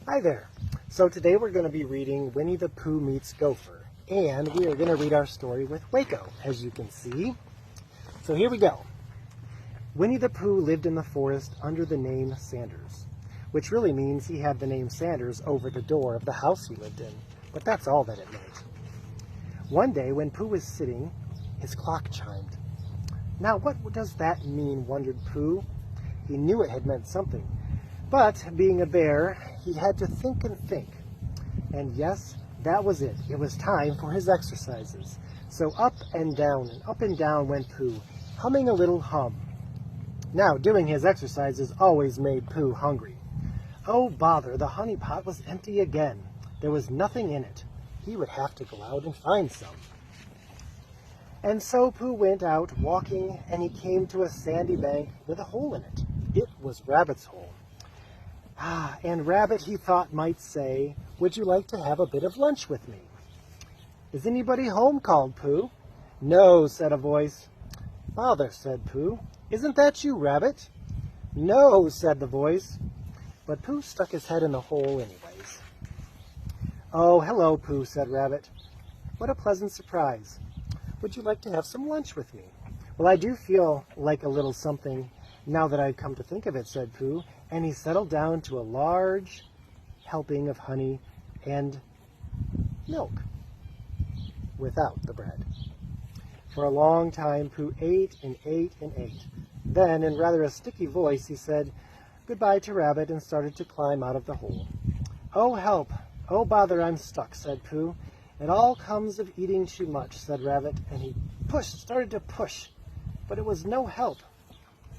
Hi there. So today we're going to be reading Winnie the Pooh meets Gopher, and we are going to read our story with Waco, as you can see. So here we go. Winnie the Pooh lived in the forest under the name Sanders, which really means he had the name Sanders over the door of the house he lived in, but that's all that it meant. One day when Pooh was sitting, his clock chimed. Now what does that mean, wondered Pooh. He knew it had meant something. But, being a bear, he had to think and think. And yes, that was it. It was time for his exercises. So up and down went Pooh, humming a little hum. Now, doing his exercises always made Pooh hungry. Oh, bother, the honey pot was empty again. There was nothing in it. He would have to go out and find some. And so Pooh went out walking, and he came to a sandy bank with a hole in it. It was Rabbit's hole. Ah, and Rabbit, he thought, might say, "Would you like to have a bit of lunch with me?" "Is anybody home?" called Pooh. "No," said a voice. "Father," said Pooh. "Isn't that you, Rabbit?" "No," said the voice. But Pooh stuck his head in the hole anyways. "Oh, hello, Pooh," said Rabbit. "What a pleasant surprise. Would you like to have some lunch with me?" "Well, I do feel like a little something, now that I come to think of it," said Pooh, and he settled down to a large helping of honey and milk without the bread. For a long time, Pooh ate and ate and ate. Then, in rather a sticky voice, he said goodbye to Rabbit and started to climb out of the hole. "Oh, help! Oh, bother, I'm stuck," said Pooh. "It all comes of eating too much," said Rabbit, and he started to push, but it was no help.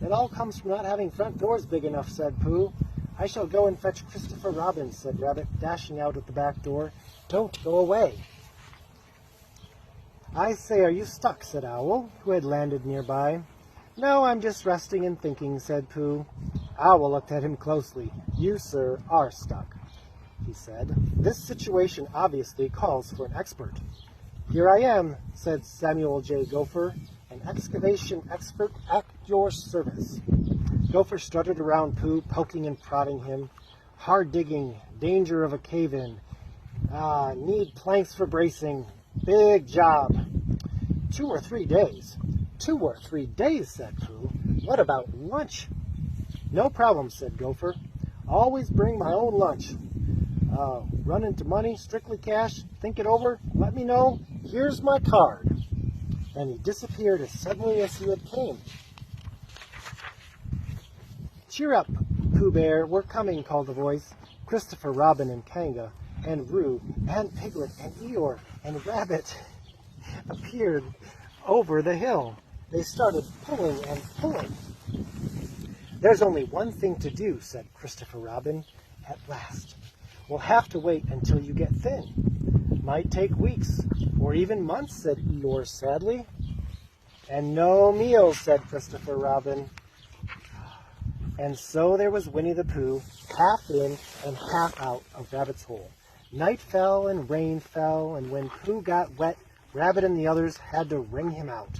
"It all comes from not having front doors big enough," said Pooh. "I shall go and fetch Christopher Robin," said Rabbit, dashing out at the back door. "Don't go away." "I say, are you stuck?" said Owl, who had landed nearby. "No, I'm just resting and thinking," said Pooh. Owl looked at him closely. "You, sir, are stuck," he said. "This situation obviously calls for an expert." "Here I am," said Samuel J. Gopher, "an excavation expert at your service." Gopher strutted around Pooh, poking and prodding him. "Hard digging, danger of a cave-in. Need planks for bracing. Big job. 2 or 3 days. 2 or 3 days, said Pooh. What about lunch? No problem, said Gopher. Always bring my own lunch. Run into money, strictly cash, think it over, let me know. Here's my card. And he disappeared as suddenly as he had came. Cheer up, Pooh Bear, we're coming, called the voice. Christopher Robin and Kanga and Roo and Piglet and Eeyore and Rabbit appeared over the hill. They started pulling and pulling. There's only one thing to do, said Christopher Robin at last. We'll have to wait until you get thin. Might take weeks or even months, said Eeyore sadly. And no meals, said Christopher Robin. And so there was Winnie the Pooh, half in and half out of Rabbit's hole. Night fell and rain fell, and when Pooh got wet, Rabbit and the others had to wring him out.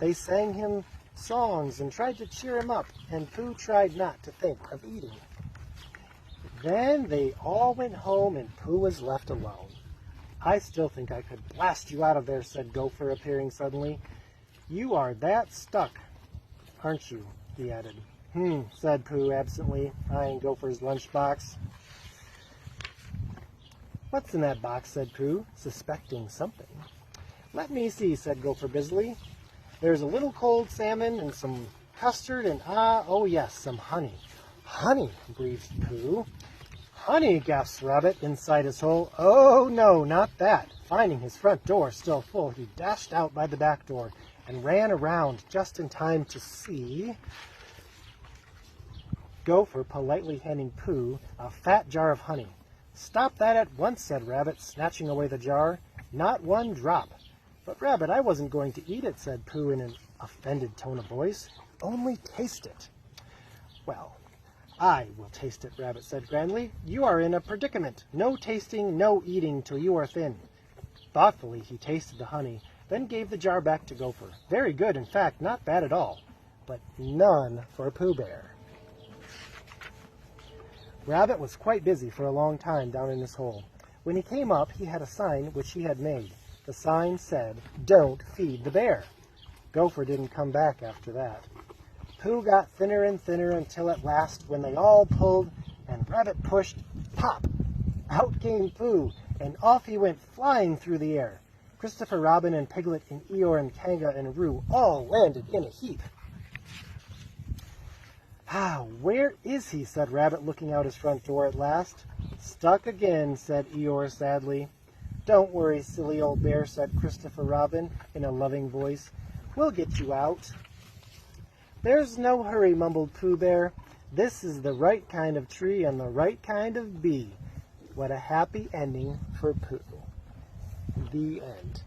They sang him songs and tried to cheer him up, and Pooh tried not to think of eating. Then they all went home, and Pooh was left alone. I still think I could blast you out of there, said Gopher, appearing suddenly. You are that stuck, aren't you? He added. Said Pooh absently, eyeing Gopher's lunchbox. What's in that box, said Pooh, suspecting something. Let me see, said Gopher busily. There's a little cold salmon and some custard and, oh yes, some honey. Honey, breathed Pooh. Honey, gasped Rabbit inside his hole. Oh, no, not that. Finding his front door still full, he dashed out by the back door and ran around just in time to see Gopher politely handing Pooh a fat jar of honey. Stop that at once, said Rabbit, snatching away the jar. Not one drop. But, Rabbit, I wasn't going to eat it, said Pooh in an offended tone of voice. Only taste it. Well, I will taste it, Rabbit said grandly. You are in a predicament. No tasting, no eating till you are thin. Thoughtfully, he tasted the honey, then gave the jar back to Gopher. Very good, in fact, not bad at all. But none for Pooh Bear. Rabbit was quite busy for a long time down in his hole. When he came up, he had a sign which he had made. The sign said, "Don't feed the bear." Gopher didn't come back after that. Pooh got thinner and thinner until at last, when they all pulled and Rabbit pushed, pop! Out came Pooh, and off he went flying through the air. Christopher Robin and Piglet and Eeyore and Kanga and Roo all landed in a heap. "Ah, where is he?" said Rabbit, looking out his front door at last. "Stuck again," said Eeyore sadly. "Don't worry, silly old bear," said Christopher Robin in a loving voice. "We'll get you out." "There's no hurry," mumbled Pooh Bear. "This is the right kind of tree and the right kind of bee." What a happy ending for Pooh. The end.